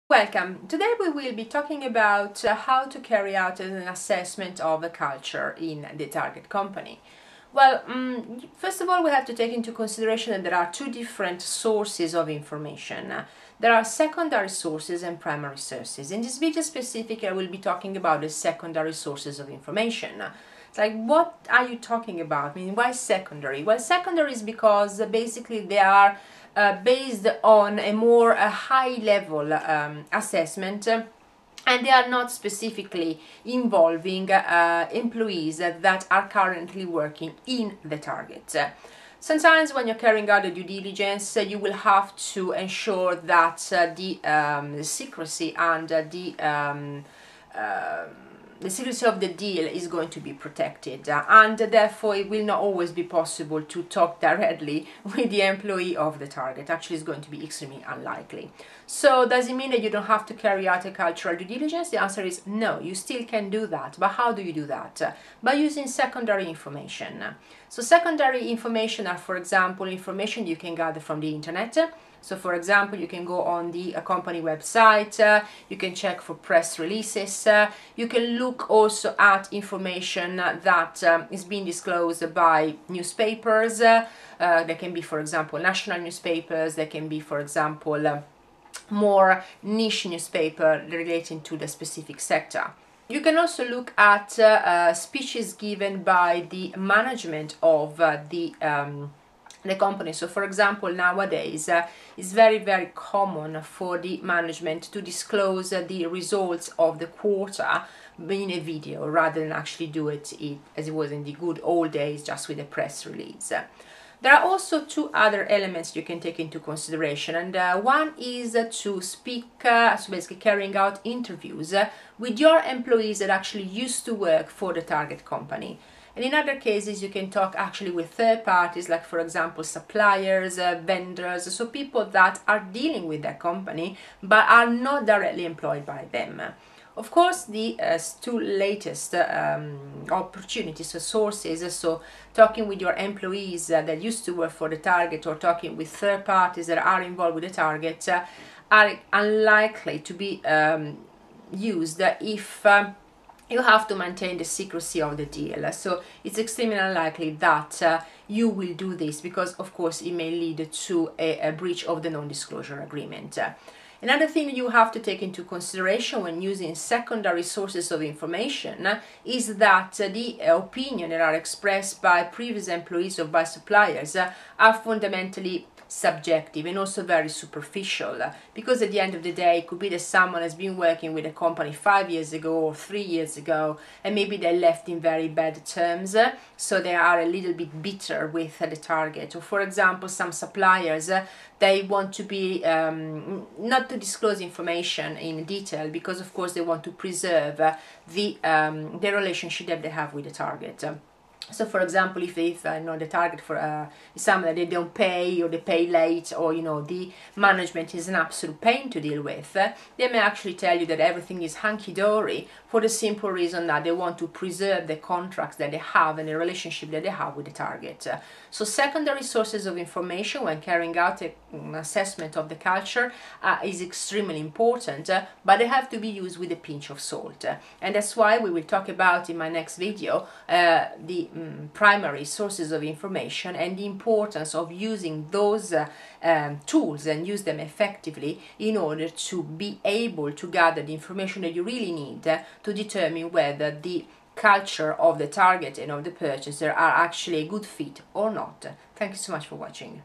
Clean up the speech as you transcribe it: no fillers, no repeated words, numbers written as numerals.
Welcome. Today we will be talking about how to carry out an assessment of the culture in the target company. Well, first of all, we have to take into consideration that there are two different sources of information. There are secondary sources and primary sources. In this video specific, I will be talking about the secondary sources of information. It's like, what are you talking about? I mean, why secondary? Well, secondary is because basically they are based on a high-level assessment, and they are not specifically involving employees that are currently working in the target. Sometimes when you're carrying out a due diligence, you will have to ensure that the secrecy and the secrecy of the deal is going to be protected, and therefore it will not always be possible to talk directly with the employee of the target. Actually, it's going to be extremely unlikely. So does it mean that you don't have to carry out a cultural due diligence? The answer is no, you still can do that. But how do you do that? By using secondary information. So secondary information are, for example, information you can gather from the internet. So for example, you can go on the company website, you can check for press releases, you can look also at information that is being disclosed by newspapers. There can be, for example, national newspapers, there can be, for example, more niche newspaper relating to the specific sector. You can also look at speeches given by the management of the company. So for example, nowadays it's very common for the management to disclose the results of the quarter in a video rather than actually do it as it was in the good old days, just with a press release. There are also two other elements you can take into consideration, and one is to speak, so basically carrying out interviews with your employees that actually used to work for the target company. And in other cases, you can talk actually with third parties, like for example suppliers, vendors, so people that are dealing with that company but are not directly employed by them. Of course, the two latest opportunities or sources, so talking with your employees that used to work for the target or talking with third parties that are involved with the target, are unlikely to be used if you have to maintain the secrecy of the deal. So it's extremely unlikely that you will do this, because of course it may lead to a breach of the non-disclosure agreement. Another thing you have to take into consideration when using secondary sources of information is that the opinion that are expressed by previous employees or by suppliers are fundamentally subjective and also very superficial, because at the end of the day it could be that someone has been working with a company 5 years ago or 3 years ago, and maybe they left in very bad terms, so they are a little bit bitter with the target. Or for example, some suppliers, they want to be not to disclose information in detail, because of course they want to preserve the relationship that they have with the target. So for example, if the target for is someone that they don't pay, or they pay late, or the management is an absolute pain to deal with, they may actually tell you that everything is hunky-dory for the simple reason that they want to preserve the contracts that they have and the relationship that they have with the target. So secondary sources of information when carrying out an assessment of the culture is extremely important, but they have to be used with a pinch of salt. And that's why we will talk about in my next video the primary sources of information and the importance of using those tools and use them effectively in order to be able to gather the information that you really need to determine whether the culture of the target and of the purchaser are actually a good fit or not. Thank you so much for watching.